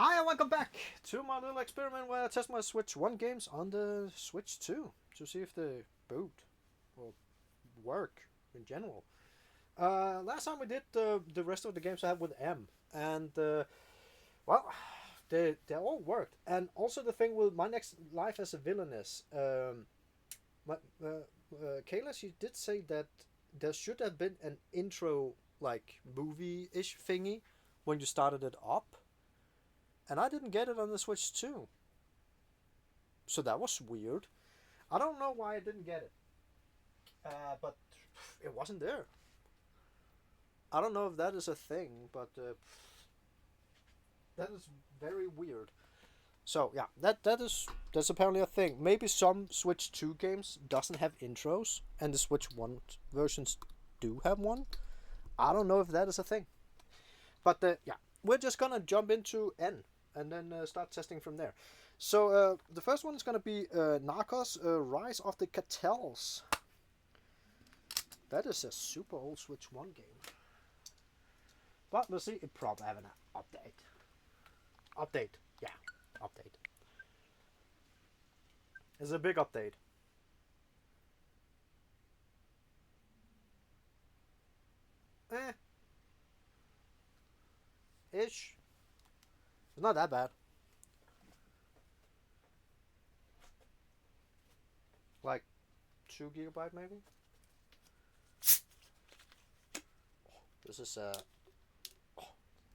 Hi and welcome back to my little experiment where I test my Switch 1 games on the Switch 2 to see if they boot or work in general. Last time we did the rest of the games I have with M, and well, they all worked. And also the thing with My Next Life as a Villainess, Kayla, she did say that there should have been an intro like movie-ish thingy when you started it up. And I didn't get it on the Switch 2. So that was weird. I don't know why I didn't get it. But it wasn't there. I don't know if that is a thing, but that is very weird. So yeah, that's apparently a thing. Maybe some Switch 2 games doesn't have intros, and the Switch 1 versions do have one. I don't know if that is a thing. But yeah, we're just gonna jump into N and then start testing from there. So the first one is gonna be Narcos: Rise of the Cartels. That is a super old Switch 1 game. But we'll see, it probably have an update. Update, yeah, update. It's a big update. Ish. It's not that bad. Like 2 GB maybe? This is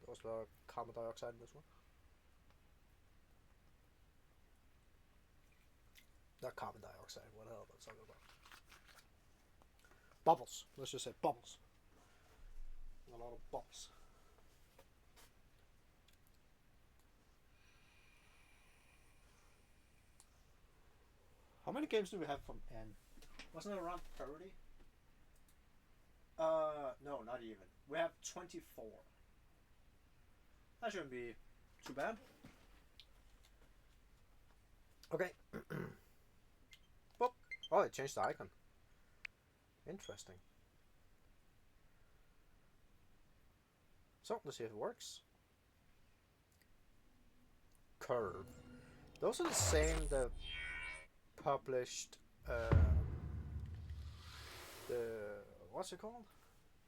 there's the carbon dioxide in this one. Not carbon dioxide, what the hell am I talking about? Bubbles. Let's just say bubbles. A lot of bubbles. How many games do we have from N? Wasn't it around 30? No, not even. We have 24. That shouldn't be too bad. Okay. Oh, it changed the icon. Interesting. So, let's see if it works. Curve. Those are the same that published the what's it called?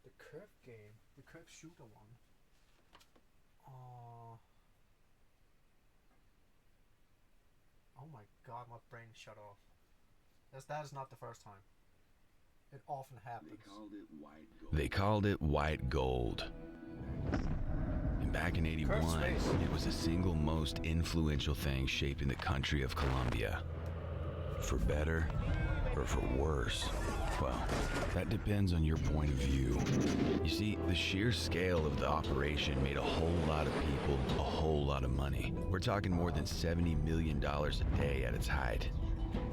The curve game, the curve shooter one. Oh my god, my brain shut off. That is not the first time. It often happens. They called it white gold. And back in '81, it was the single most influential thing shaping the country of Colombia. For better or for worse? Well, that depends on your point of view. You see, the sheer scale of the operation made a whole lot of people a whole lot of money. We're talking more than $70 million a day at its height.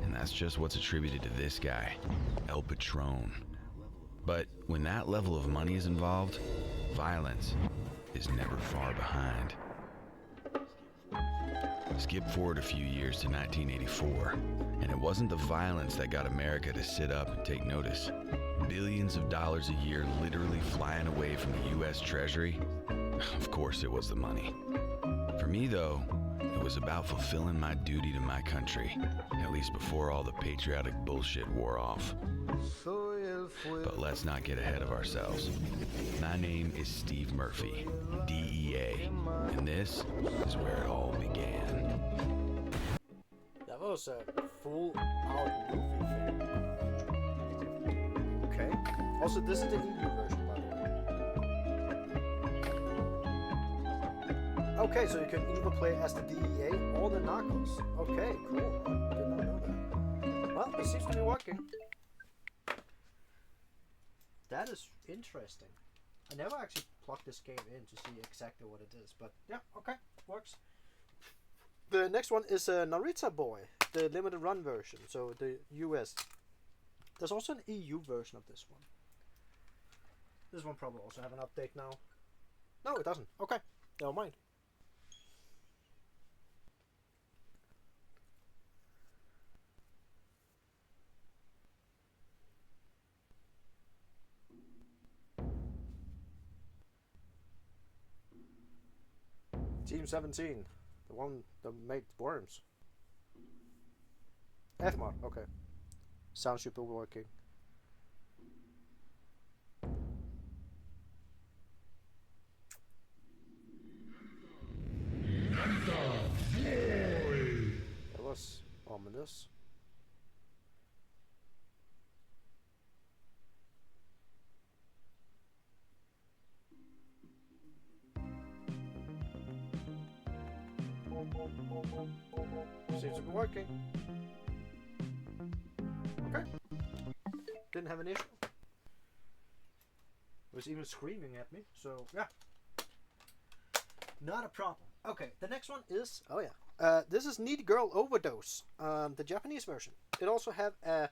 And that's just what's attributed to this guy, El Patron. But when that level of money is involved, violence is never far behind. Skip forward a few years to 1984, and it wasn't the violence that got America to sit up and take notice. Billions of dollars a year literally flying away from the U.S. Treasury. Of course it was the money. For me though, it was about fulfilling my duty to my country, at least before all the patriotic bullshit wore off. But let's not get ahead of ourselves. My name is Steve Murphy, DEA, and this is where it all began. That was a full-out movie thing. Okay. Also, this is the EU version, by the way. Okay, so you can either play as the DEA or the Narcos. Okay, cool. I did not know that. Well, it seems to be working. That is interesting. I never actually plugged this game in to see exactly what it is, but yeah, okay, works. The next one is Narita Boy, the limited run version, so the US. There's also an EU version of this one. This one probably also have an update now. No, it doesn't. Okay, never mind. Team 17, the one that made Worms. Fmod, okay. Sound should be working. That was ominous. Seems to be working. Okay. Didn't have an issue. It was even screaming at me, so yeah. Not a problem. Okay, the next one is, oh yeah. This is Needy Girl Overdose, the Japanese version. It also have a,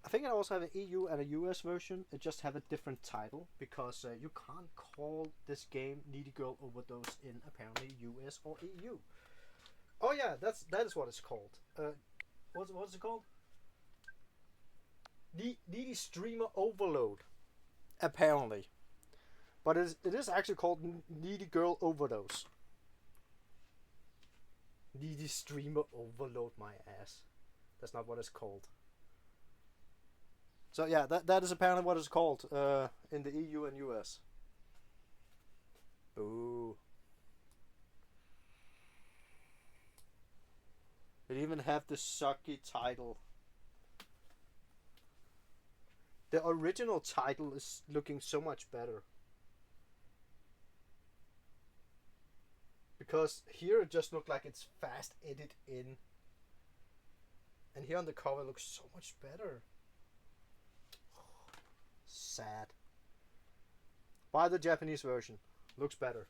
I think it also have an EU and a US version. It just have a different title because you can't call this game Needy Girl Overdose in apparently US or EU. Oh yeah, that is what it's called. What's it called? Needy Streamer Overload, apparently. But it is actually called Needy Girl Overdose. Needy Streamer Overload my ass. That's not what it's called. So yeah, that is apparently what it's called in the EU and US. Ooh. It even have the sucky title. The original title is looking so much better. Because here it just looked like it's fast edited in. And here on the cover it looks so much better. Sad. Buy the Japanese version. Looks better.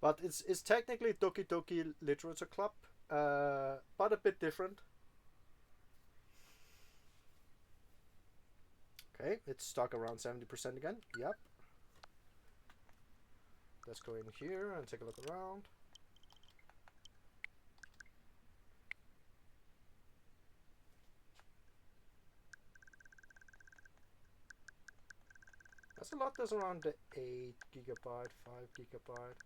But it's technically Doki Doki Literature Club. But a bit different. Okay, it's stuck around 70% again. Yep. Let's go in here and take a look around. That's a lot. That's around the 8 gigabyte, 5 gigabyte.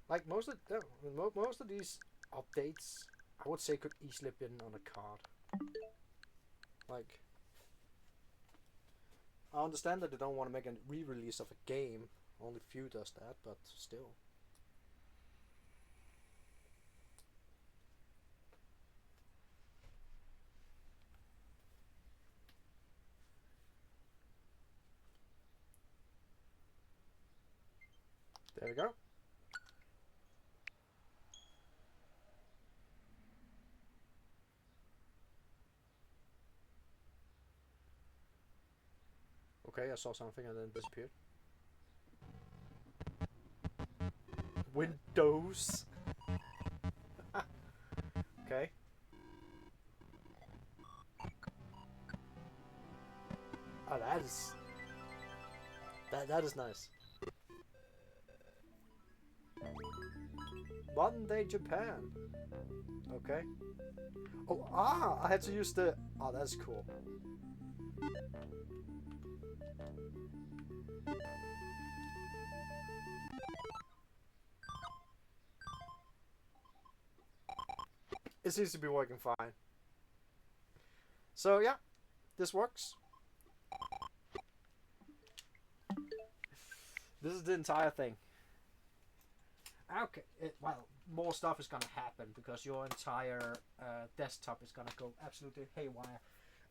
Like most of these updates, I would say could easily have been on a card. Like, I understand that they don't want to make a re-release of a game. Only few does that, but still. There we go. Okay, I saw something and then disappeared. Windows. Okay. Oh, that is nice. Modern day Japan. Okay. Oh, I had to use the. Oh, that's cool. It seems to be working fine. So yeah, this works. This is the entire thing. Okay, well, more stuff is gonna happen because your entire desktop is gonna go absolutely haywire.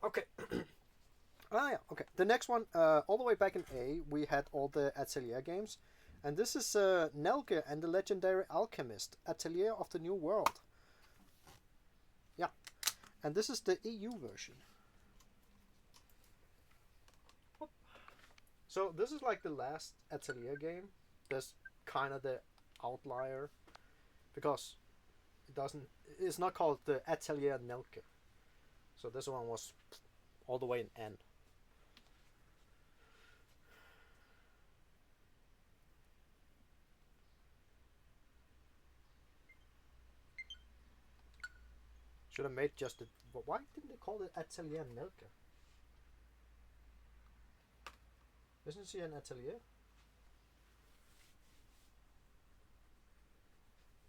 Okay. Ah yeah, okay. The next one, all the way back in A, we had all the Atelier games. And this is Nelke and the legendary Alchemist, Atelier of the New World. Yeah. And this is the EU version. So this is like the last Atelier game. That's kind of the outlier. Because it's not called the Atelier Nelke. So this one was all the way in N. Should have made just the. Why didn't they call it Atelier Nelke? Isn't she an Atelier?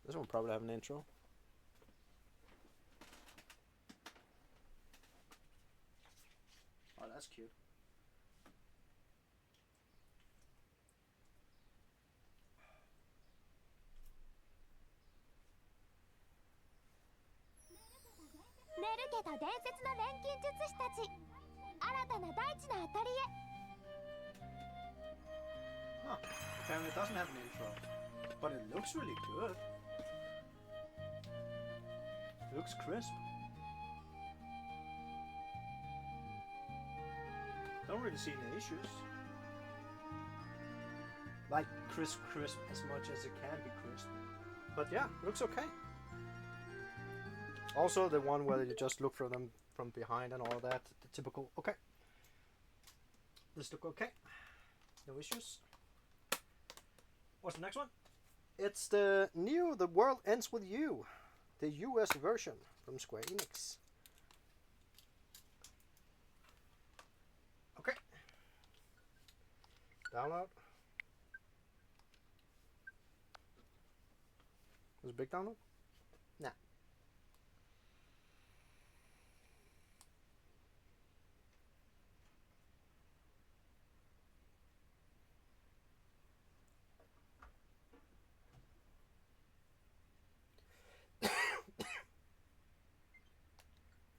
This one probably have an intro. Oh, that's cute. Nelke と伝説の錬金術師たち、新たな大地のアトリエ。 Huh. Apparently it doesn't have an intro, but it looks really good. It looks crisp. Don't really see any issues. Like crisp as much as it can be crisp. But yeah, looks okay. Also the one where you just look for them from behind and all that, the typical. Okay. This look okay. No issues. What's the next one? It's the new The World Ends With You, the US version from Square Enix. Okay. Download. Was it a big download? Nah.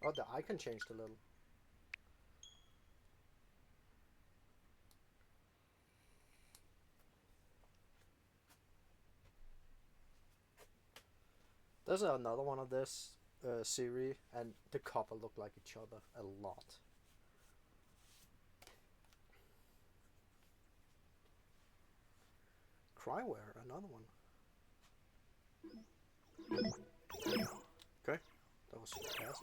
Oh, the icon changed a little. There's another one of this series, and the couple look like each other a lot. Cryware, another one. Okay, that was fast.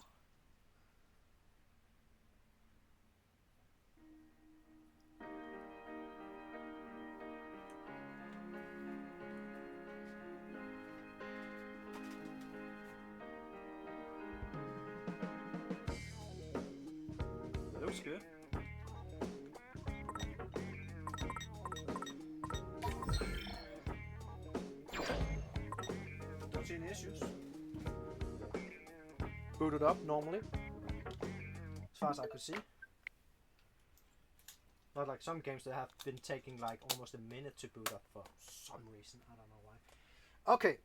Looks good. Don't see any issues. Booted up normally, as far as I could see. Not like some games that have been taking like almost a minute to boot up for some reason. I don't know why. Okay,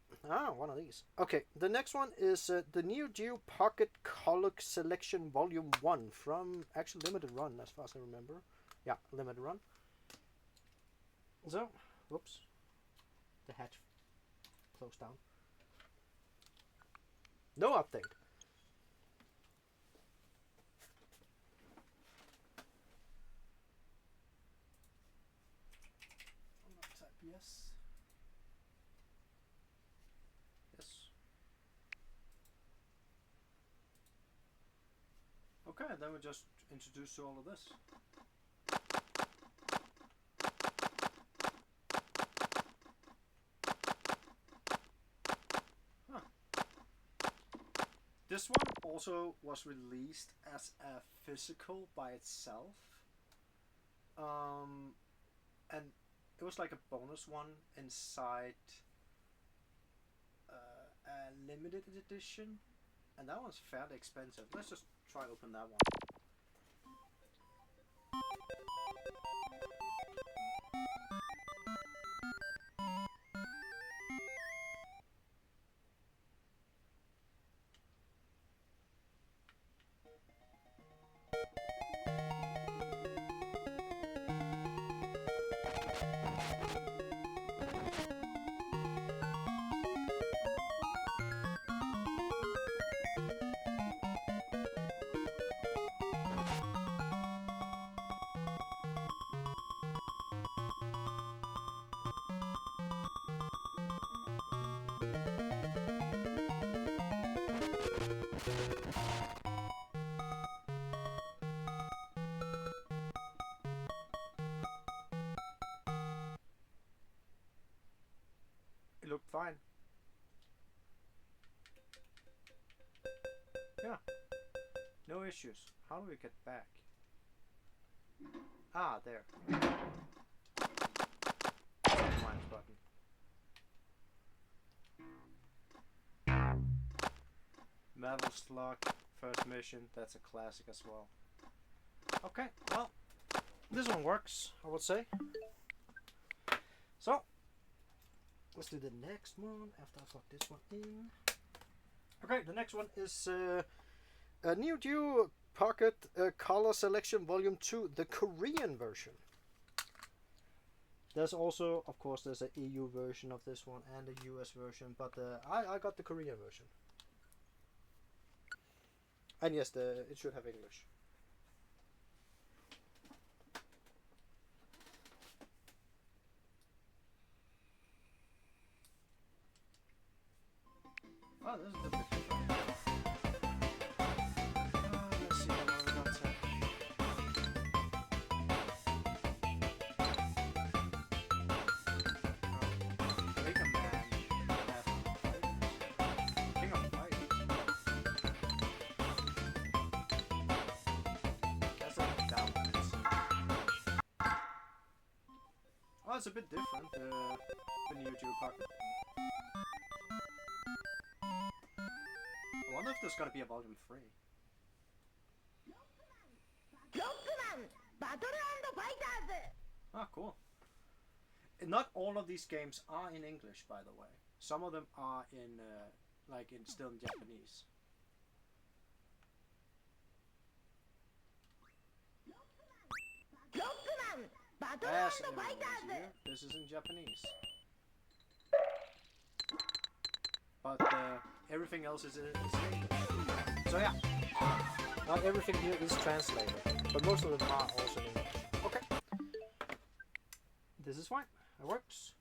one of these. Okay, the next one is the NeoGeo Pocket Color Selection Volume 1 from actually Limited Run, as far as I remember. Yeah, Limited Run. So, whoops. The hatch closed down. No update. Type yes. Yes. Okay, then we just introduce all of this. Huh. This one also was released as a physical by itself. And it was like a bonus one inside a limited edition. And that one's fairly expensive. Let's just try to open that one. It looked fine. Yeah. No issues. How do we get back? Ah, there. Minus button. Metal Slug, first mission. That's a classic as well. Okay, well, this one works, I would say. So, let's do the next one after I plug this one in. Okay, the next one is a NeoGeo Pocket Color Selection Volume 2, the Korean version. There's also, of course, there's an EU version of this one and a US version, but I got the Korean version. And yes, it should have English. Oh, this is a bit different. Let's see what we got here. Mega Man. King of Fighters. That's a down. Oh, it's a bit different. The NeoGeo Pocket. I wonder if there's gonna be a volume 3. Ah, cool. Not all of these games are in English, by the way. Some of them are in, still in Japanese. As everyone is here, this is in Japanese. But everything else is in English. So yeah, not everything here is translated, but most of them are also in English. Okay, this is fine. It works.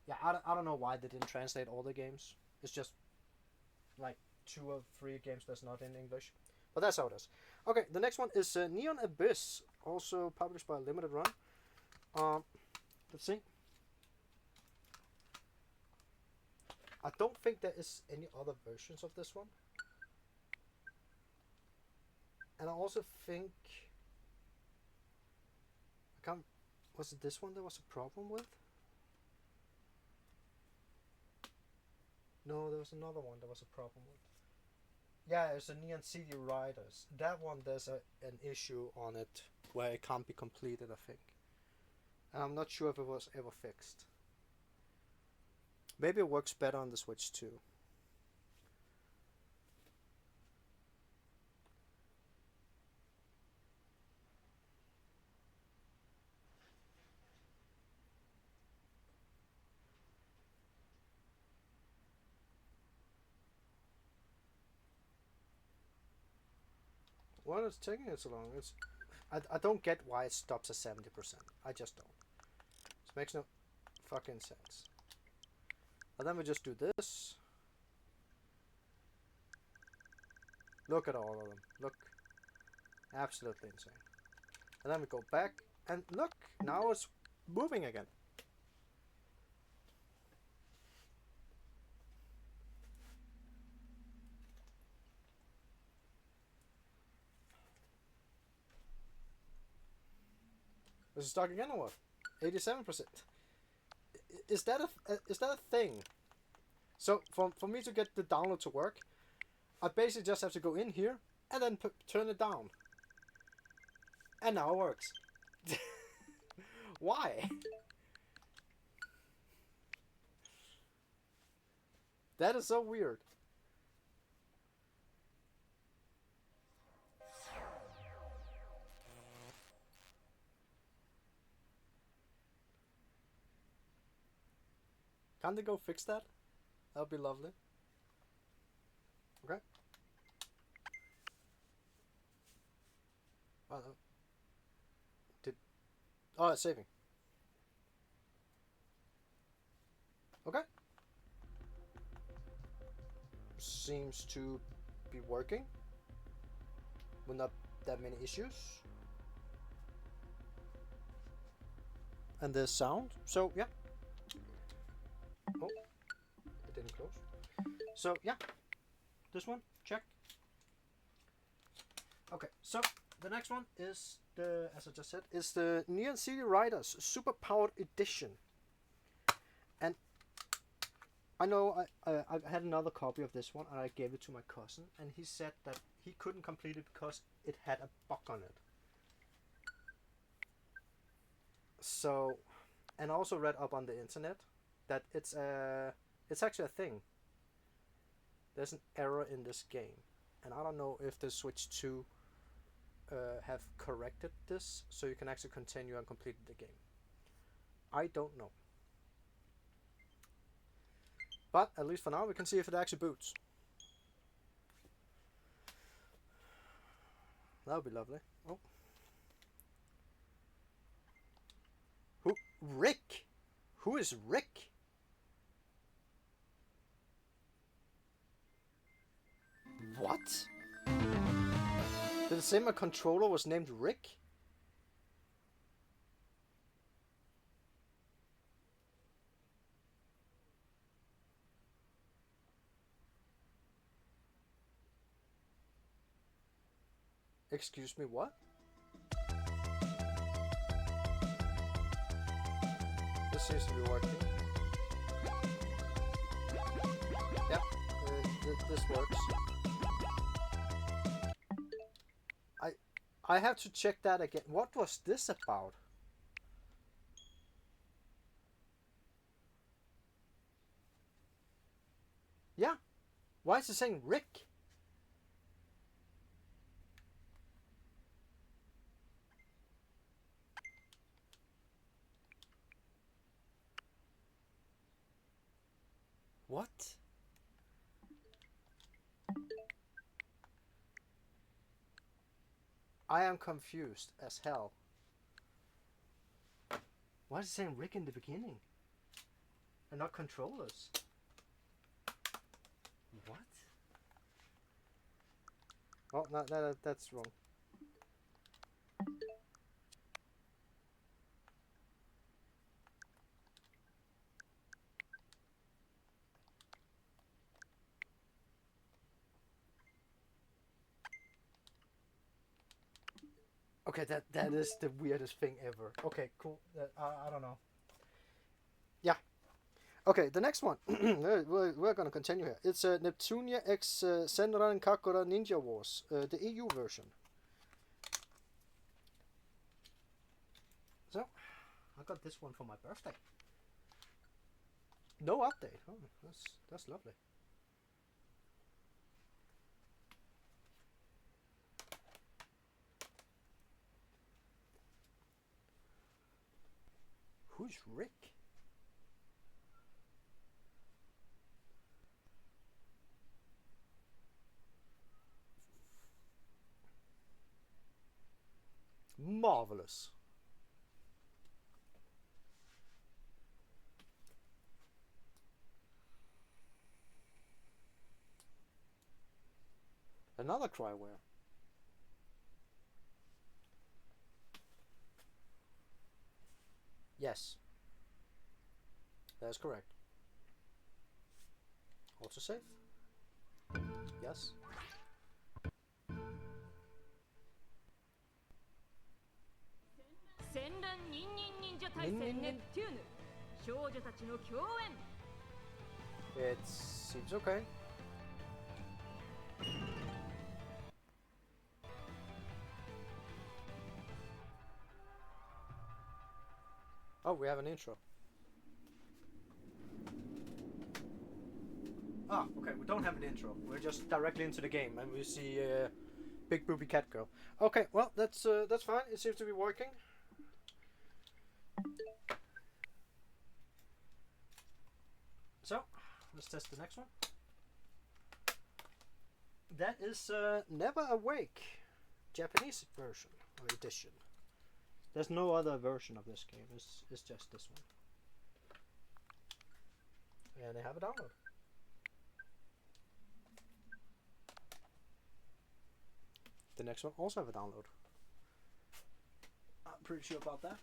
Yeah, I don't know why they didn't translate all the games. It's just like 2 or 3 games that's not in English, but that's how it is. Okay, the next one is Neon Abyss, also published by Limited Run. Let's see. I don't think there is any other versions of this one. And I also think... Was it this one there was a problem with? No, there was another one there was a problem with. Yeah, it's a Neon City Riders. That one there's an issue on it where it can't be completed, I think. And I'm not sure if it was ever fixed. Maybe it works better on the Switch too. Why is it taking it so long? I don't get why it stops at 70%. I just don't. This makes no fucking sense. And then we just do this. Look at all of them. Look. Absolutely insane. And then we go back and look. Now it's moving again. Is it stuck again or what? 87%. Is that a thing? So for me to get the download to work, I basically just have to go in here and then turn it down. And now it works. Why? That is so weird. Can't they go fix that? That would be lovely. Okay. Oh, no. Oh, it's saving. Okay. Seems to be working. With not that many issues. And there's sound. So, yeah. Oh, it didn't close. So, yeah. This one, check. Okay, so the next one is the, as I just said, is the NeR City Riders Super Powered Edition. And I know I had another copy of this one and I gave it to my cousin, and he said that he couldn't complete it because it had a bug on it. So, and I also read up on the internet that it's actually a thing. There's an error in this game, and I don't know if the Switch 2 have corrected this, so you can actually continue and complete the game. I don't know. But at least for now, we can see if it actually boots. That would be lovely. Oh. Who? Rick? Who is Rick? What? Did it say my controller was named Rick? Excuse me, what? This seems to be working. Yeah, this works. I have to check that again. What was this about? Yeah. Why is it saying Rick? What? I am confused as hell. Why is it saying Rick in the beginning? And not controllers? What? Oh, no, that's wrong. Okay, that is the weirdest thing ever. Okay, cool. I don't know. Yeah. Okay, the next one. we're gonna continue here. It's Neptunia X Senran Kagura Ninja Wars, the EU version. So, I got this one for my birthday. No update. Oh, that's lovely. Who's Rick? Marvelous. Another Cryware. Yes. That is correct. Autosave? Yes. Senran Ninja Taisen Neptune. It seems okay. Oh, we have an intro. Ah, okay, we don't have an intro. We're just directly into the game, and we see big booby cat girl. Okay, well that's fine. It seems to be working. So, let's test the next one. That is NeverAwake, Japanese version or edition. There's no other version of this game. It's just this one. And they have a download. The next one also have a download. I'm pretty sure about that.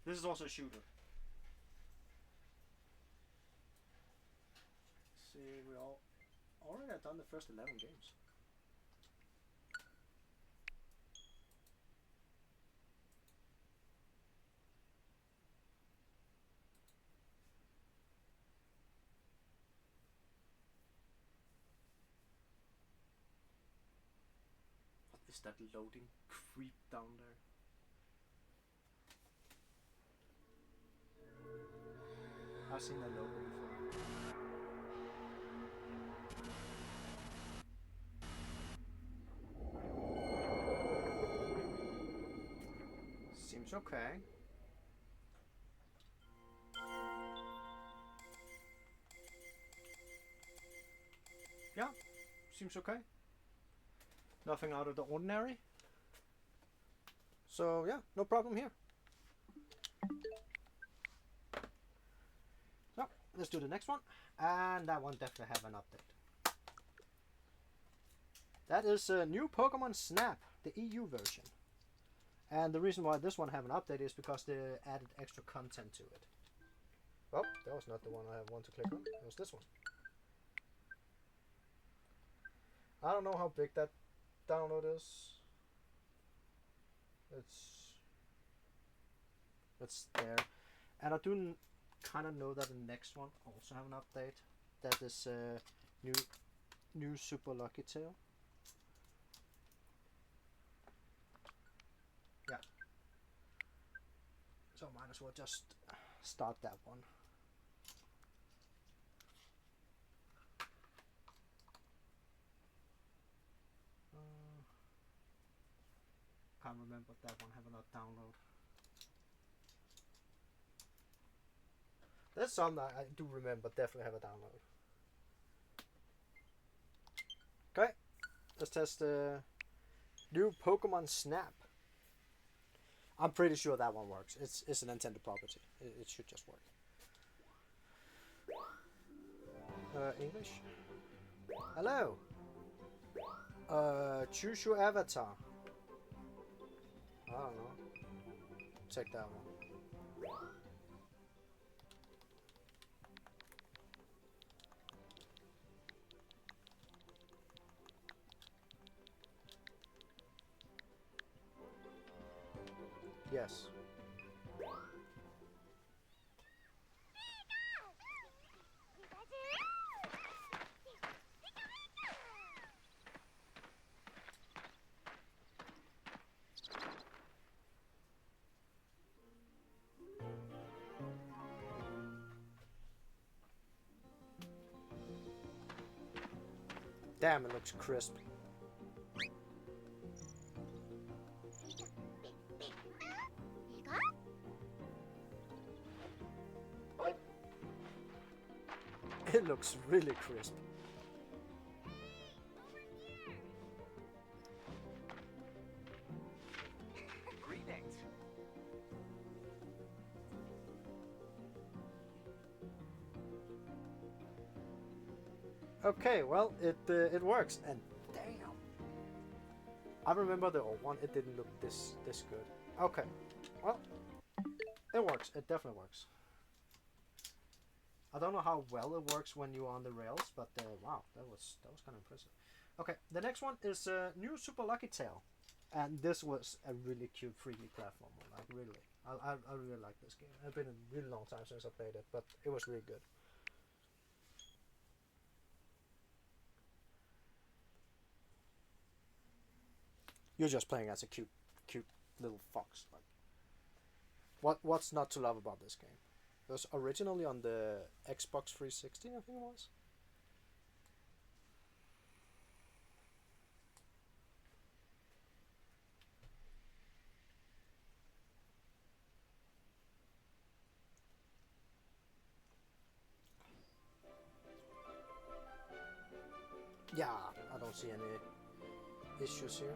This is also a shooter. See, we all already have done the first 11 games. What is that loading creep down there? I've seen that logo before. Seems okay. Yeah, seems okay. Nothing out of the ordinary. So yeah, no problem here. So let's do the next one, and that one definitely have an update. That is a new Pokémon Snap, the EU version. And the reason why this one have an update is because they added extra content to it. Oh, that was not the one I want to click on. It was this one. I don't know how big that download is. It's there. And I do kind of know that the next one also have an update. That is new Super Lucky Tail. Yeah. So might as well just start that one. Can't remember if that one have a download. There's some that I do remember definitely have a download. Okay, let's test the new Pokemon Snap. I'm pretty sure that one works. It's an Nintendo property. It should just work. English. Hello. Choose your avatar. I don't know. Check that one. Yes. Damn, it looks crisp. It looks really crisp. Greetings. Okay, well, it works, and damn, I remember the old one. It didn't look this good. Okay, well, it works. It definitely works. I don't know how well it works when you're on the rails, but wow, that was kind of impressive. Okay, the next one is new Super Lucky Tail, and this was a really cute 3D platformer. Like really, I really like this game. It's been a really long time since I played it, but it was really good. You're just playing as a cute little fox. Like, what's not to love about this game? It was originally on the Xbox 360, I think it was. Yeah, I don't see any issues here.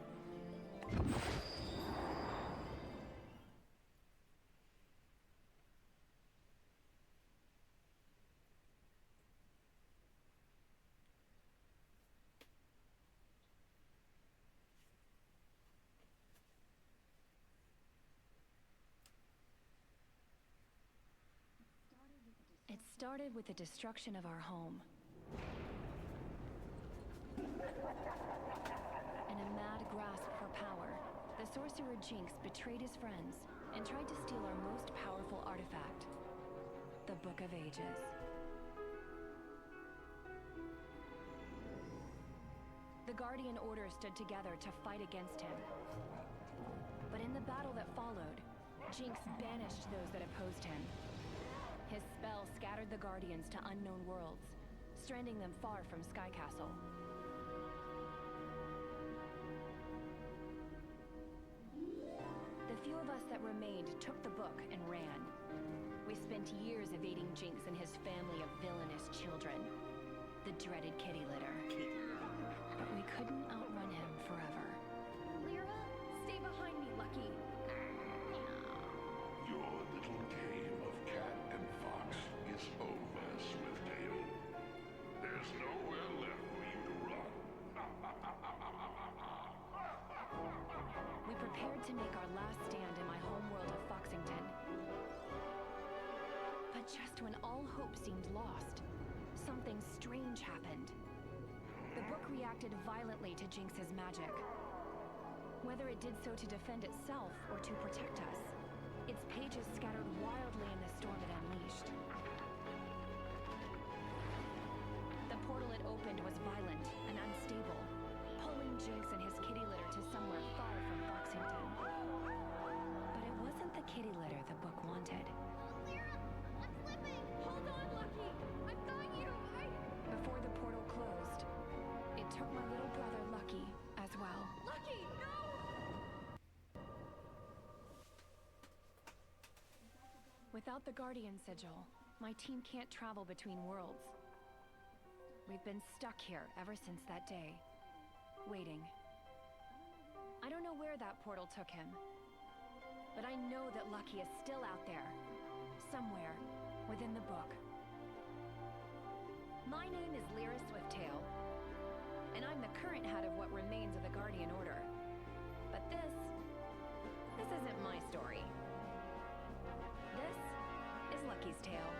It started with the destruction of our home. In a mad grasp for power, the sorcerer Jinx betrayed his friends and tried to steal our most powerful artifact, the Book of Ages. The Guardian Order stood together to fight against him. But in the battle that followed, Jinx banished those that opposed him. His spell scattered the Guardians to unknown worlds, stranding them far from Sky Castle. The few of us that remained took the book and ran. We spent years evading Jinx and his family of villainous children, the dreaded kitty litter. But we couldn't outrun him forever. YoRHa, stay behind me, Lucky. Your little game of cat and fox is over, Swifttail. There's nowhere left for you to run. We prepared to make our last stand in my homeworld of Foxington. But just when all hope seemed lost, something strange happened. The book reacted violently to Jinx's magic. Whether it did so to defend itself or to protect us, its pages scattered wildly in the storm it unleashed. The portal it opened was violent and unstable, pulling Jinx and his kitty litter to somewhere far from Foxington. But it wasn't the kitty litter the book wanted. YoRHa, I'm slipping! Hold on, Lucky! I've got you! Before the portal closed, it took my little brother Lucky as well. Lucky, no! Without the Guardian Sigil, my team can't travel between worlds. We've been stuck here ever since that day, waiting. I don't know where that portal took him, but I know that Lucky is still out there, somewhere within the book. My name is Lyra Swifttail, and I'm the current head of what remains of the Guardian Order. But this isn't my story. This is Lucky's tale.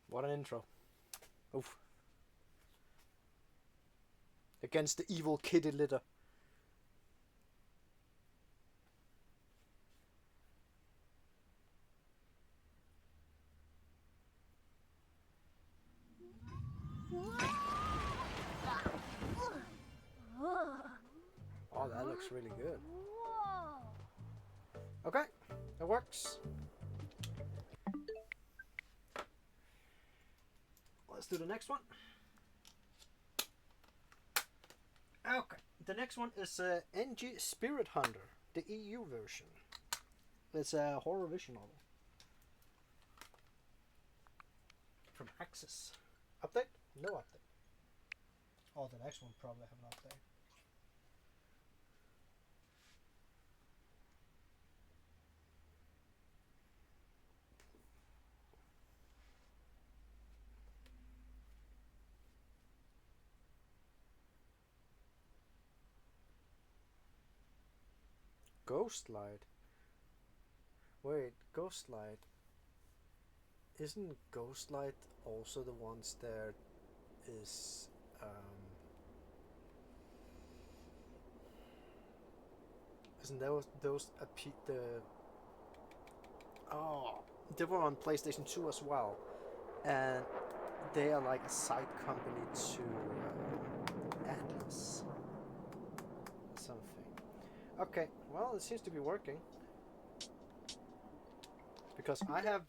What an intro. Oof. Against the evil kitty litter. Oh, that looks really good. Whoa! Okay, that works. Let's do the next one. Okay, the next one is NG Spirit Hunter, the EU version. It's a horror vision novel. From Axis. Update? No update. Oh, the next one probably have an update. Ghostlight. Wait, Ghostlight. Isn't Ghostlight also the ones that is isn't those the they were on PlayStation 2 as well, and they are like a side company to Atlas something. Okay, well, it seems to be working. Because I have...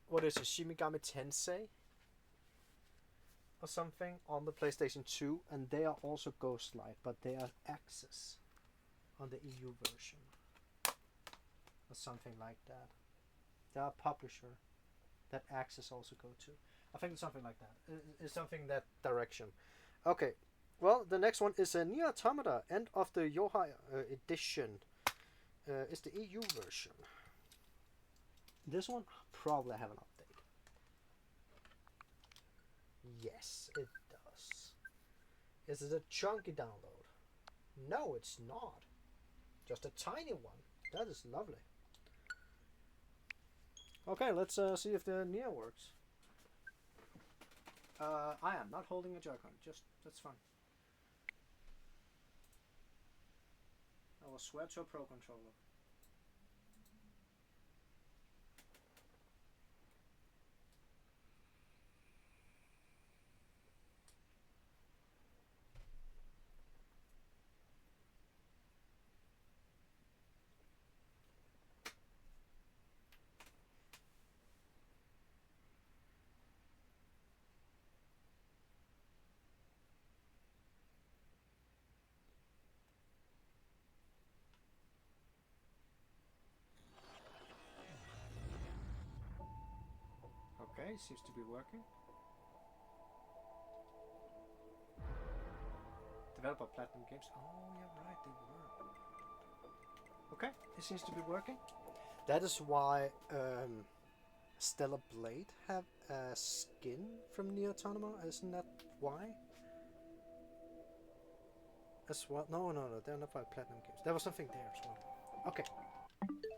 What is it? Shimigami Tensei? Or something on the PlayStation 2. And they are also Ghostlight. But they are Axis. On the EU version. Or something like that. They are a publisher. That Axis also go to. I think it's something like that. It's something that direction. Okay. Well, the next one is a NieR Automata, End of the YoRHa edition. It's the EU version. This one probably have an update. Yes, it does. Is it a chunky download? No, it's not. Just a tiny one. That is lovely. Okay, let's see if the NeoGeo works. I am not holding a Joy-Con. Just that's fine. I will swear to a Pro Controller. Okay, seems to be working. Developer Platinum Games. Oh, yeah, right, they were. Okay, it seems to be working. That is why Stellar Blade have a skin from NieR Automata. Isn't that why? As well? No, they're not by Platinum Games. There was something there as well. Okay,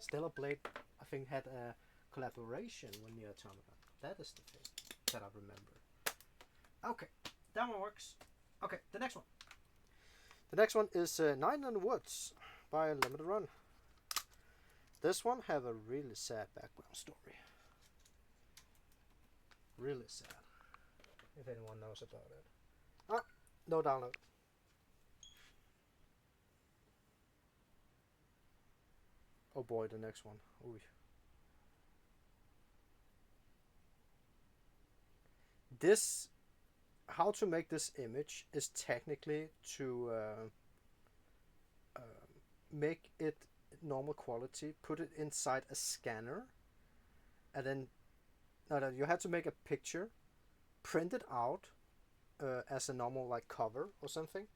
Stellar Blade, I think, had a collaboration with NieR Automata. That is the thing that I remember. Okay, that one works. Okay, the next one. The next one is Night in the Woods by Limited Run. This one have a really sad background story. Really sad. If anyone knows about it. Ah, no download. Oh boy, the next one. Ooh. This, how to make this image is technically to make it normal quality, put it inside a scanner, and then you had to make a picture, print it out as a normal like cover or something,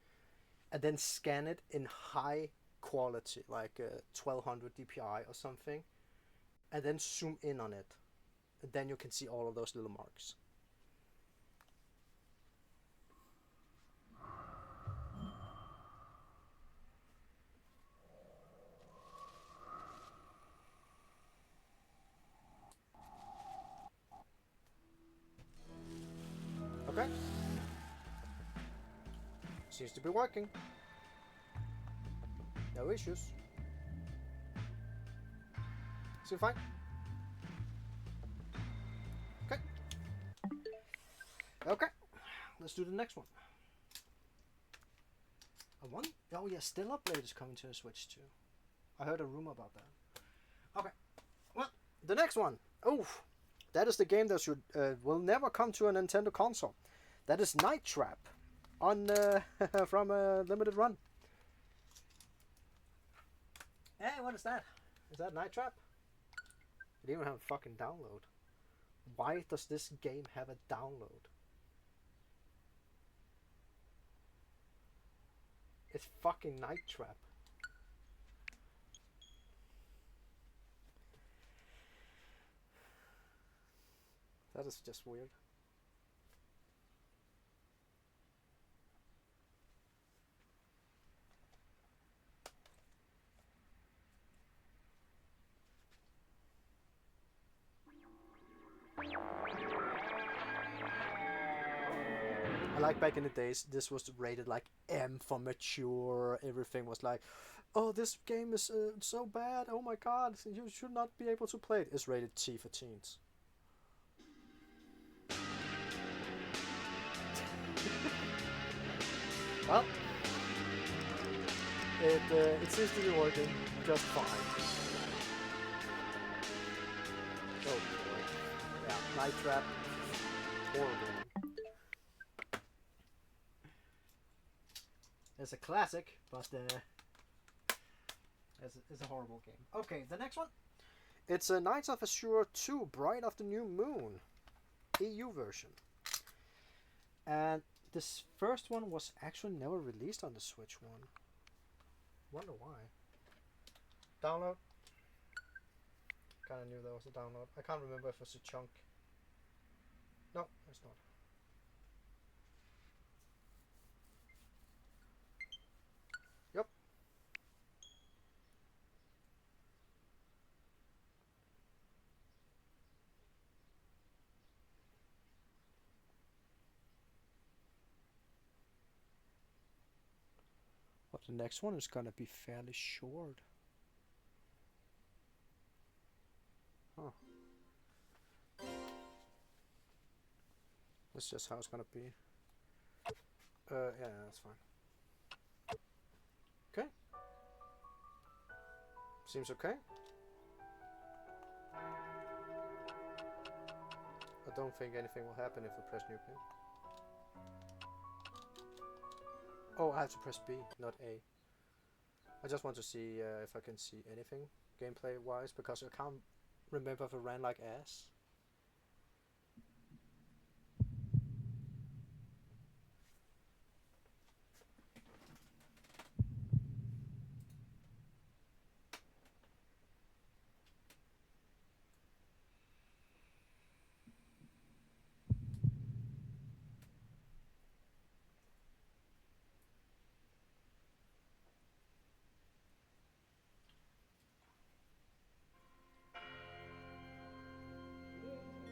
and then scan it in high quality, like 1200 dpi or something, and then zoom in on it, and then you can see all of those little marks. Okay. Seems to be working. No issues. Seems fine. Okay. Okay. Let's do the next one. Oh yeah, Stellar Blade is coming to the Switch too. I heard a rumor about that. Okay. Well, the next one. Oh, that is the game that should will never come to a Nintendo console. That is Night Trap on from Limited Run. Hey, what is that? Is that Night Trap? It didn't even have a fucking download. Why does this game have a download? It's fucking Night Trap. That is just weird. I like back in the days, this was rated like M for mature. Everything was like, oh, this game is so bad. Oh my god, you should not be able to play it. It's rated T for teens. Well, it seems to be working just fine. Oh boy. Yeah, Night Trap. Horrible. It's a classic, but it's a horrible game. Okay, the next one. It's a Knights of Azure 2, Bride of the New Moon, EU version. And this first one was actually never released on the Switch one. Wonder why. Download. Kinda knew there was a download. I can't remember if it's a chunk. No, it's not. Yep. The next one is gonna be fairly short. Huh. That's just how it's gonna be. Yeah, that's fine. Okay. Seems okay. I don't think anything will happen if I press new game. Oh, I have to press B, not A. I just want to see if I can see anything gameplay-wise, because I can't remember if it ran like ass.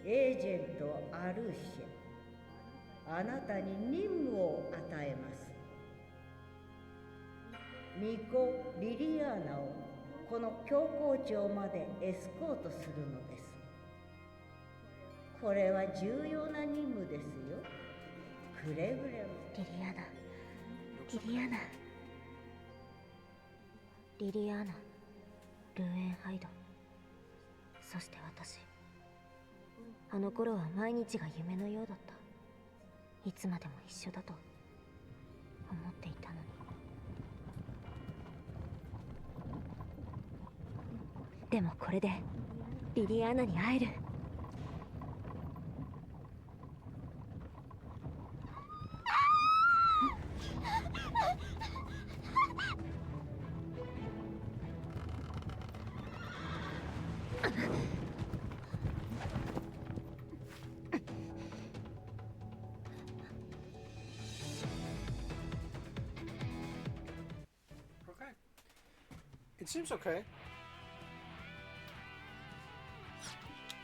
エージェントアルーシェ、あなたに任務を与えます。巫女リリアーナをこの教皇庁までエスコートするのです。これは重要な任務ですよ。くれぐれも。リリアナ、リリアナ、リリアーナ、ルーエンハイド。そして私。あの頃は毎日が夢のようだった。いつまでも一緒だと思っていたのに。でもこれでリリアーナに会える。It seems okay.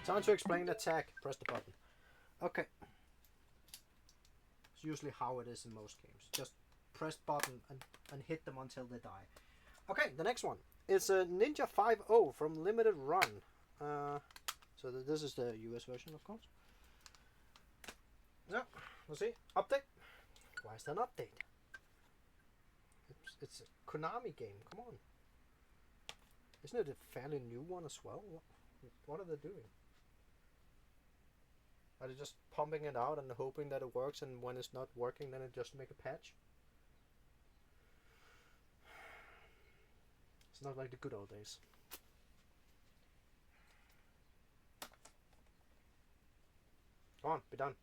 Time to explain attack. Press the button. Okay. It's usually how it is in most games. Just press button and hit them until they die. Okay, the next one is a Ninja 5.0 from Limited Run. So this is the US version, of course. So, let's see. Update. Why is there an update? It's a Konami game. Come on. Isn't it a fairly new one as well? What are they doing? Are they just pumping it out and hoping that it works, and when it's not working then it just make a patch? It's not like the good old days. Come on, be done.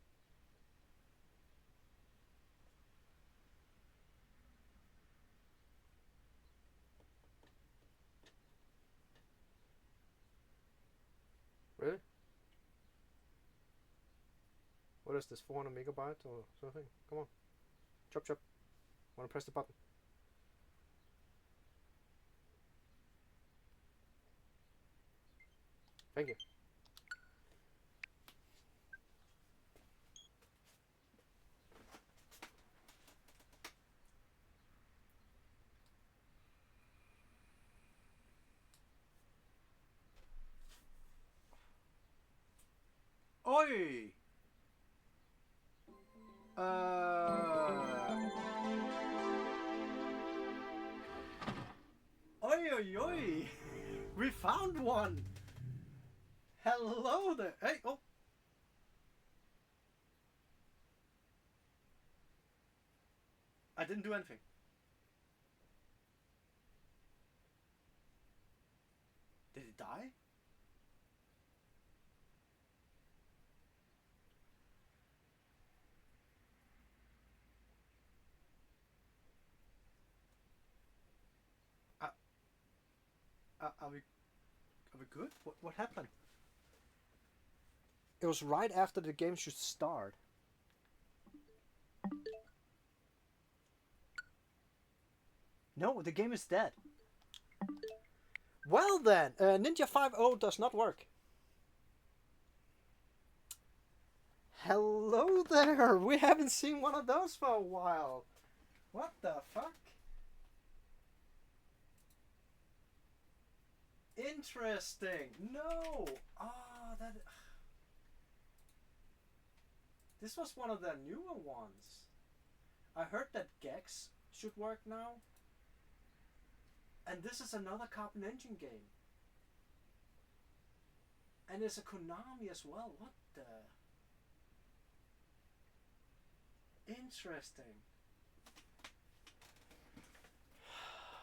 Really? What is this, 400 megabytes or something? Come on. Chop chop. Wanna press the button. Thank you. Oi! Oi oi oi! We found one! Hello there! Hey, oh! I didn't do anything. Did it die? Are we good? What happened? It was right after the game should start. No, the game is dead. Well then, Ninja 5.0 does not work. Hello there! We haven't seen one of those for a while. What the fuck? Interesting. No. Ah, that. This was one of the newer ones. I heard that Gex should work now. And this is another Carbon Engine game. And it's a Konami as well. What the? Interesting.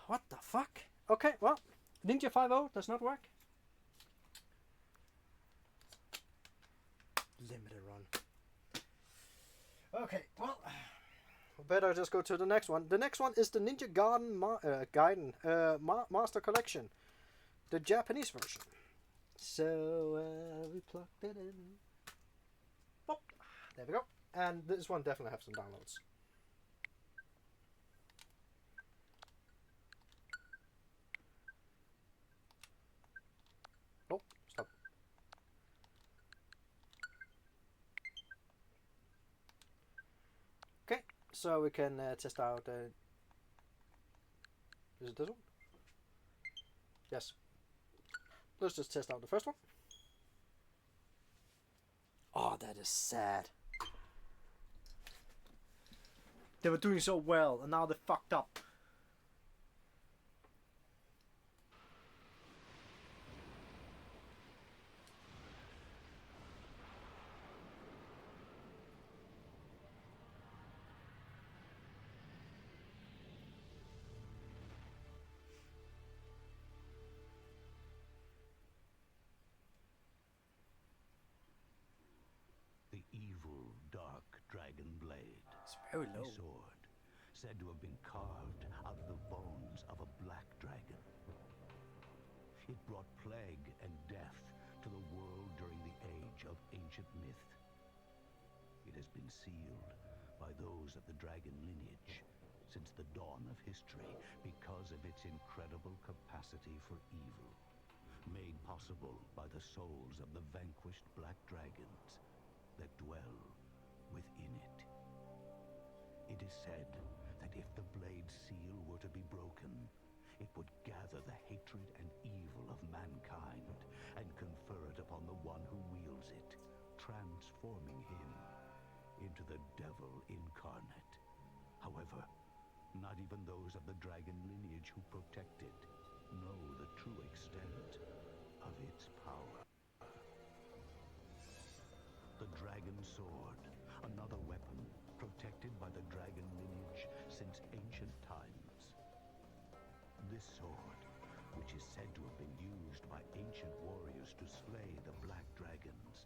What the fuck? Okay, well, Ninja 5.0 does not work. Limited run. Okay, well, better just go to the next one. The next one is the Ninja Gaiden Master Collection, the Japanese version. So we plugged it in. Boop. There we go. And this one definitely have some downloads. Oh, stop. Okay, so we can test out. Is it this one? Yes. Let's just test out the first one. Oh, that is sad. They were doing so well, and now they fucked up. The evil, dark dragon blade. It's very low. A sword, said to have been carved out of the bones of a black dragon. It brought plague and death to the world during the age of ancient myth. It has been sealed by those of the dragon lineage since the dawn of history because of its incredible capacity for evil, made possible by the souls of the vanquished black dragons that dwell within it. It is said that if the blade's seal were to be broken, it would gather the hatred and evil of mankind and confer it upon the one who wields it, transforming him into the devil incarnate. However, not even those of the dragon lineage who protect it know the true extent of its power. The Dragon Sword, another weapon protected by the dragon lineage since ancient times. This sword, which is said to have been used by ancient warriors to slay the black dragons,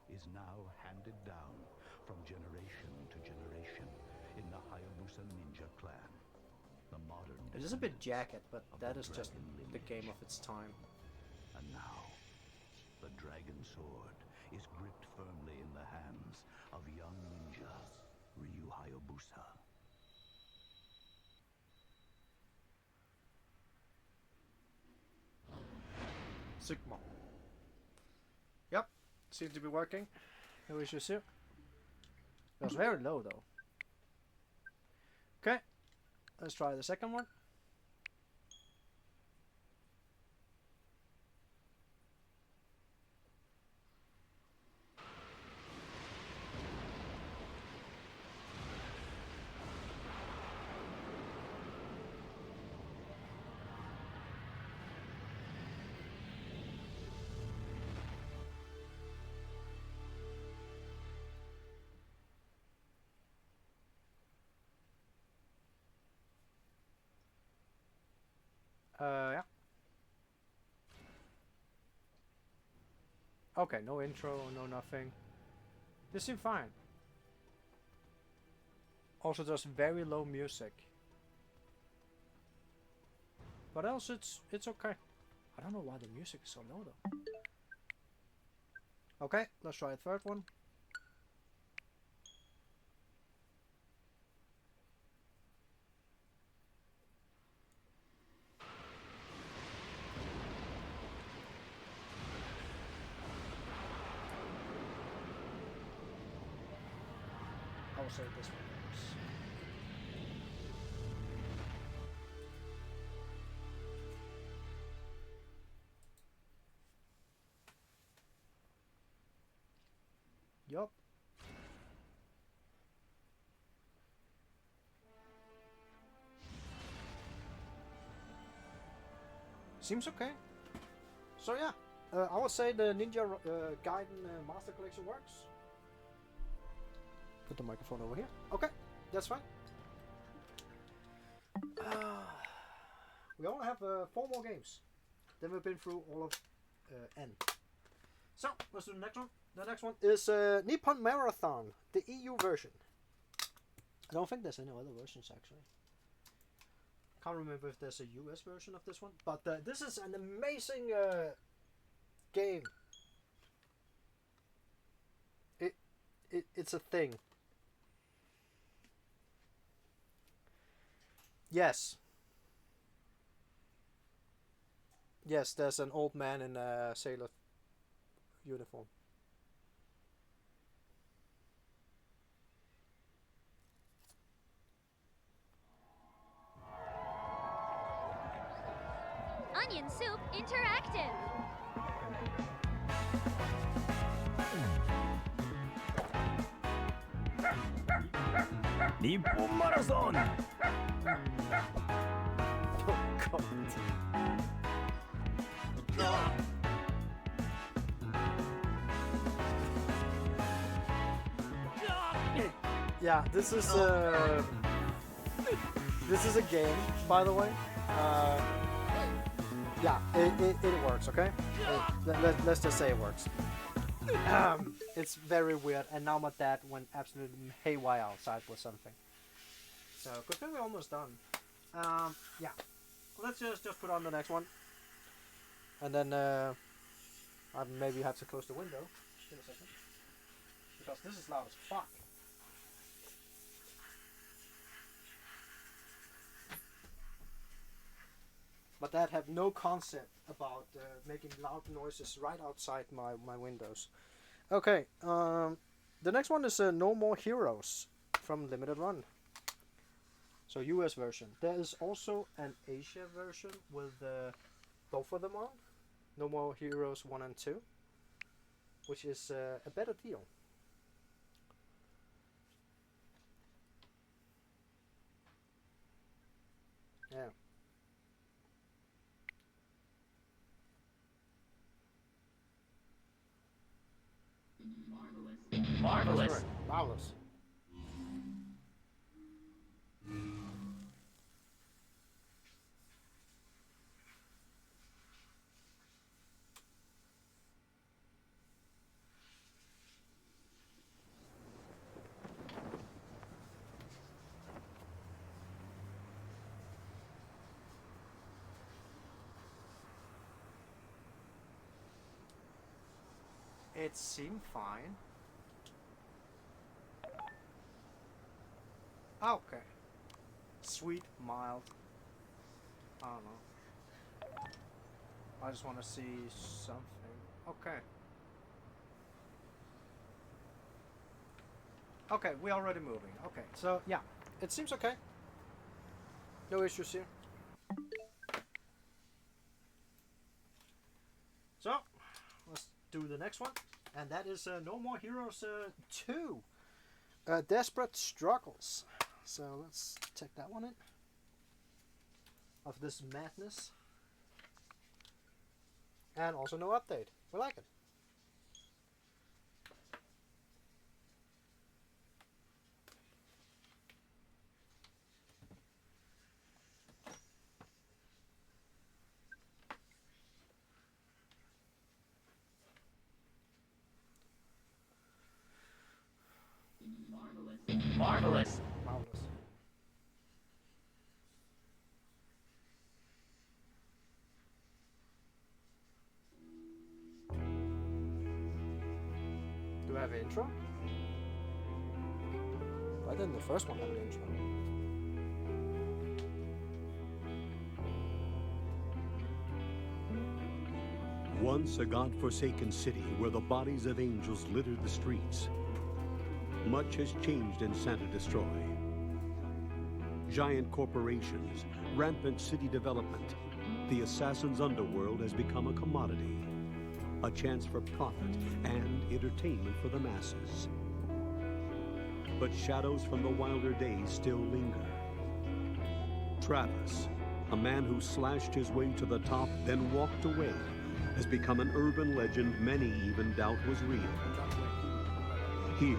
is now handed down from generation to generation in the Hayabusa ninja clan. The modern It is a bit jagged, but of that the is just dragon the game lineage. of its time. And now, the Dragon Sword is gripped firmly in the hands of young ninja Ryu Hayabusa. Sigma. Yep, seems to be working. No issues here. It was very low though. Okay, let's try the second one. Yeah. Okay, no intro, no nothing. This seemed fine. Also, there's very low music. But else, it's okay. I don't know why the music is so low though. Okay, let's try a third one. I will say this one works. Yup. Seems okay. So yeah, I would say the Gaiden Master Collection works. Put the microphone over here. Okay, that's fine. We only have 4 more games. Then we've been through all of N. So let's do the next one. The next one is Nippon Marathon, the EU version. I don't think there's any other versions actually. Can't remember if there's a US version of this one, but this is an amazing game. It's a thing. Yes. Yes, there's an old man in a sailor uniform. Onion Soup Interactive. Nippon Marathon. Oh God. Yeah, this is a game, by the way. Yeah, it works, okay? Let's just say it works. It's very weird, and now my dad went absolutely haywire outside with something. So, good thing we're almost done. Yeah, let's just put on the next one. And then, I maybe have to close the window. Just a second. Because this is loud as fuck. But Dad had no concept about making loud noises right outside my windows. Okay, the next one is No More Heroes from Limited Run. So US version. There is also an Asia version with both of them on. No More Heroes 1 and 2. Which is a better deal. Yeah. Marvelous. Marvelous. It seemed fine. Okay. Sweet, mild. I don't know. I just want to see something. Okay. Okay, we're already moving. Okay, so yeah, it seems okay. No issues here. So, let's do the next one. And that is No More Heroes 2. Desperate Struggles. So let's take that one in. Of this madness. And also no update. We like it. Marvelous. Marvelous. Do I have an intro? Why didn't the first one have an intro? Once a god-forsaken city where the bodies of angels littered the streets. Much has changed in Santa Destroy. Giant corporations, rampant city development. The assassin's underworld has become a commodity. a chance for profit and entertainment for the masses. But shadows from the wilder days still linger. Travis, a man who slashed his way to the top, then walked away, has become an urban legend many even doubt was real. Here,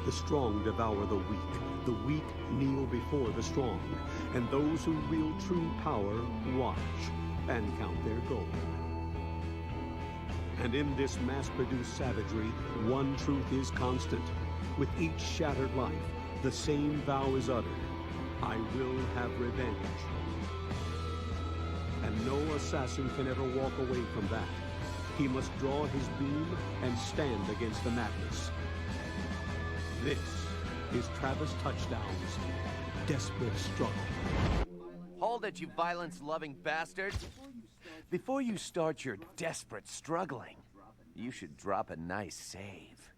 the strong devour the weak kneel before the strong, and those who wield true power watch and count their gold. And in this mass-produced savagery, one truth is constant. With each shattered life, the same vow is uttered: I will have revenge. And no assassin can ever walk away from that. He must draw his beam and stand against the madness. This is Travis Touchdown's desperate struggle. Hold it, you violence-loving bastards! Before you start your desperate struggling, you should drop a nice save.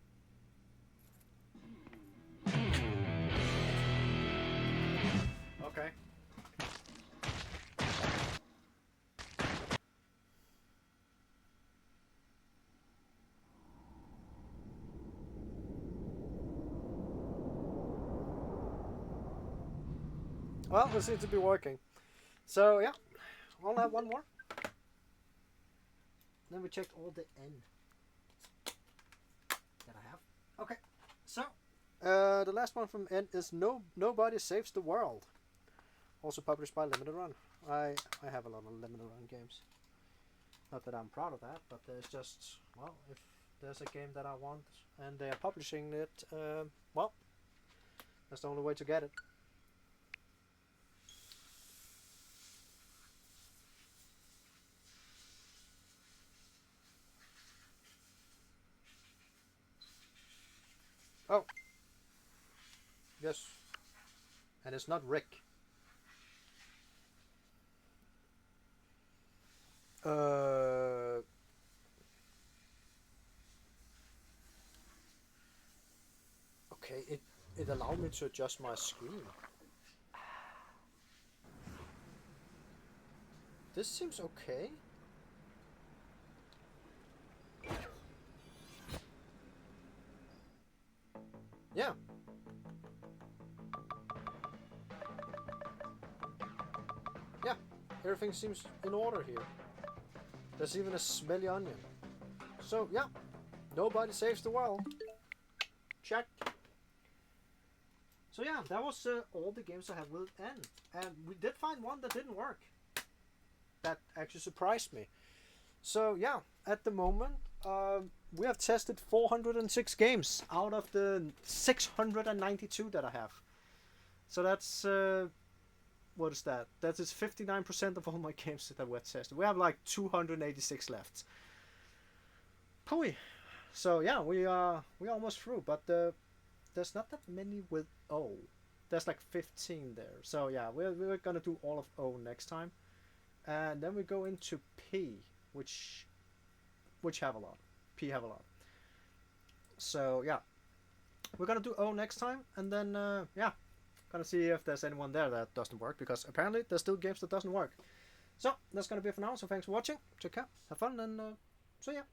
Okay. Well, it seems to be working. So, yeah. I'll have one more. Then we checked all the N that I have. Okay. So, the last one from N is Nobody Saves the World. Also published by Limited Run. I have a lot of Limited Run games. Not that I'm proud of that, but there's just, well, if there's a game that I want and they are publishing it, well, that's the only way to get it. Oh. Yes. And it's not Rick. Okay, it allowed me to adjust my screen. This seems okay. Yeah. Yeah, everything seems in order here. There's even a smelly onion. So, yeah, Nobody Saves the World. Check. So yeah, that was all the games I have with N. And we did find one that didn't work. That actually surprised me. So yeah, at the moment, we have tested 406 games out of the 692 that I have. So that's, what is that? That is 59% of all my games that were tested. We have like 286 left. Pooey. So yeah, we're almost through, but there's not that many with O. There's like 15 there. So yeah, we're gonna do all of O next time. And then we go into P, which have a lot. P have a lot. So yeah, we're gonna do O next time, and then yeah, gonna see if there's anyone there that doesn't work, because apparently there's still games that doesn't work. So that's gonna be it for now. So thanks for watching. Take care, have fun, and so yeah.